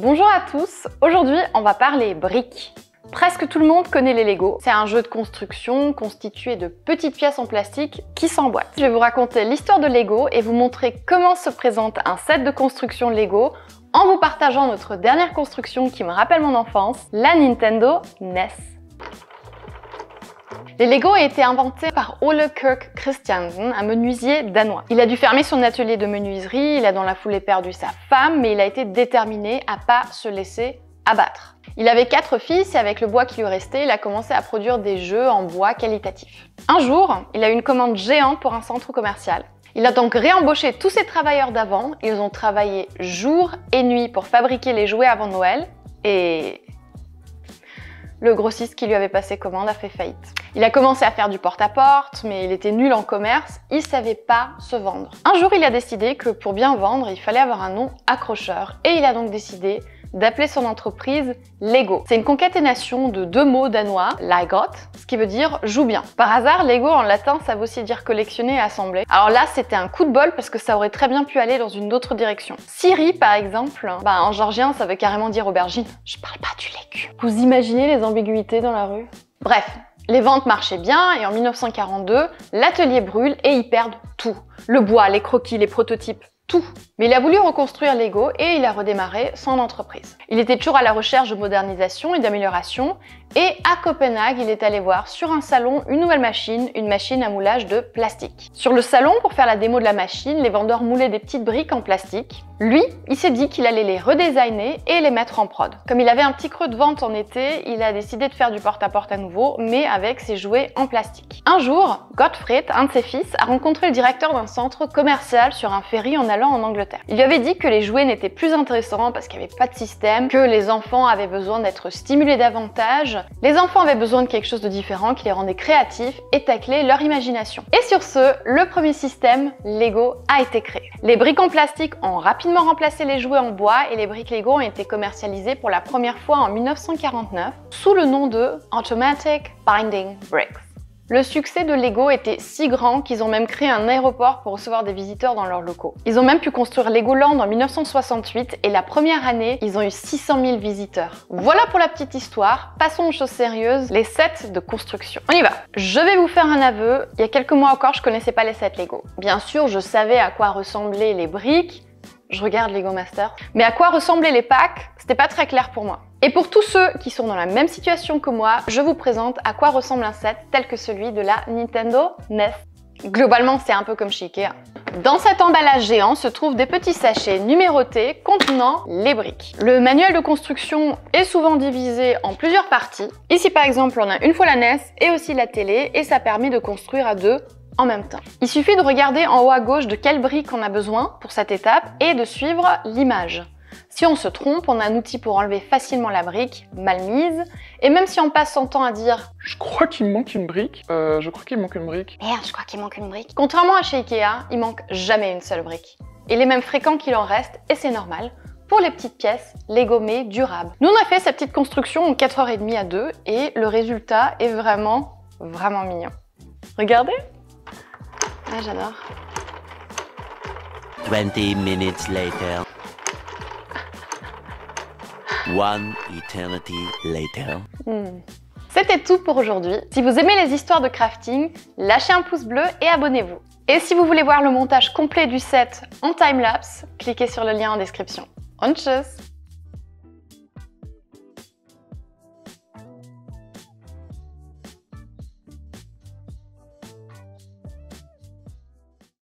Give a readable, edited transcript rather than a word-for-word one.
Bonjour à tous, aujourd'hui on va parler briques. Presque tout le monde connaît les Lego. C'est un jeu de construction constitué de petites pièces en plastique qui s'emboîtent. Je vais vous raconter l'histoire de Lego et vous montrer comment se présente un set de construction Lego en vous partageant notre dernière construction qui me rappelle mon enfance, la Nintendo NES. Les Lego ont été inventés par Ole Kirk Christiansen, un menuisier danois. Il a dû fermer son atelier de menuiserie, il a dans la foulée perdu sa femme, mais il a été déterminé à pas se laisser abattre. Il avait 4 fils et avec le bois qui lui restait, il a commencé à produire des jeux en bois qualitatifs. Un jour, il a eu une commande géante pour un centre commercial. Il a donc réembauché tous ses travailleurs d'avant, ils ont travaillé jour et nuit pour fabriquer les jouets avant Noël et le grossiste qui lui avait passé commande a fait faillite. Il a commencé à faire du porte-à-porte, mais il était nul en commerce, il savait pas se vendre. Un jour, il a décidé que pour bien vendre, il fallait avoir un nom accrocheur et il a donc décidé d'appeler son entreprise Lego. C'est une concaténation de 2 mots danois, Legot, ce qui veut dire joue bien. Par hasard, Lego en latin, ça veut aussi dire collectionner et assembler. Alors là, c'était un coup de bol parce que ça aurait très bien pu aller dans une autre direction. Siri, par exemple, en georgien, ça veut carrément dire aubergine. Je parle pas du légume. Vous imaginez les ambiguïtés dans la rue? Bref, les ventes marchaient bien et en 1942, l'atelier brûle et ils perdent tout. Le bois, les croquis, les prototypes. Tout. Mais il a voulu reconstruire Lego et il a redémarré son entreprise. Il était toujours à la recherche de modernisation et d'amélioration et à Copenhague, il est allé voir sur un salon une nouvelle machine, une machine à moulage de plastique. Sur le salon, pour faire la démo de la machine, les vendeurs moulaient des petites briques en plastique. Lui, il s'est dit qu'il allait les redesigner et les mettre en prod. Comme il avait un petit creux de vente en été, il a décidé de faire du porte-à-porte à nouveau, mais avec ses jouets en plastique. Un jour, Gottfried, un de ses fils, a rencontré le directeur d'un centre commercial sur un ferry en allant en Angleterre. Il lui avait dit que les jouets n'étaient plus intéressants parce qu'il n'y avait pas de système, que les enfants avaient besoin d'être stimulés davantage. Les enfants avaient besoin de quelque chose de différent qui les rendait créatifs et taclait leur imagination. Et sur ce, le premier système Lego a été créé. Les briques en plastique ont rapidement remplacé les jouets en bois et les briques Lego ont été commercialisées pour la première fois en 1949 sous le nom de Automatic Binding Bricks. Le succès de Lego était si grand qu'ils ont même créé un aéroport pour recevoir des visiteurs dans leurs locaux. Ils ont même pu construire Legoland en 1968 et la première année, ils ont eu 600 000 visiteurs. Voilà pour la petite histoire. Passons aux choses sérieuses, les sets de construction. On y va. Je vais vous faire un aveu. Il y a quelques mois encore, je connaissais pas les sets Lego. Bien sûr, je savais à quoi ressemblaient les briques. Je regarde Lego Master. Mais à quoi ressemblaient les packs, c'était pas très clair pour moi. Et pour tous ceux qui sont dans la même situation que moi, je vous présente à quoi ressemble un set tel que celui de la Nintendo NES. Globalement, c'est un peu comme chez Ikea. Dans cet emballage géant se trouvent des petits sachets numérotés contenant les briques. Le manuel de construction est souvent divisé en plusieurs parties. Ici par exemple, on a une fois la NES et aussi la télé et ça permet de construire à 2 en même temps. Il suffit de regarder en haut à gauche de quelle brique on a besoin pour cette étape et de suivre l'image. Si on se trompe, on a un outil pour enlever facilement la brique mal mise. Et même si on passe son temps à dire « Je crois qu'il me manque une brique. Je crois qu'il me manque une brique. Merde, je crois qu'il manque une brique. » Contrairement à chez Ikea, il manque jamais une seule brique. Il est même fréquent qu'il en reste, et c'est normal, pour les petites pièces, les gommées durables. Nous, on a fait cette petite construction en 4h30 à 2 et le résultat est vraiment mignon. Regardez. Ah, j'adore. 20 minutes later. One eternity later. C'était tout pour aujourd'hui. Si vous aimez les histoires de crafting, lâchez un pouce bleu et abonnez-vous. Et si vous voulez voir le montage complet du set en timelapse, cliquez sur le lien en description. Und tschüss!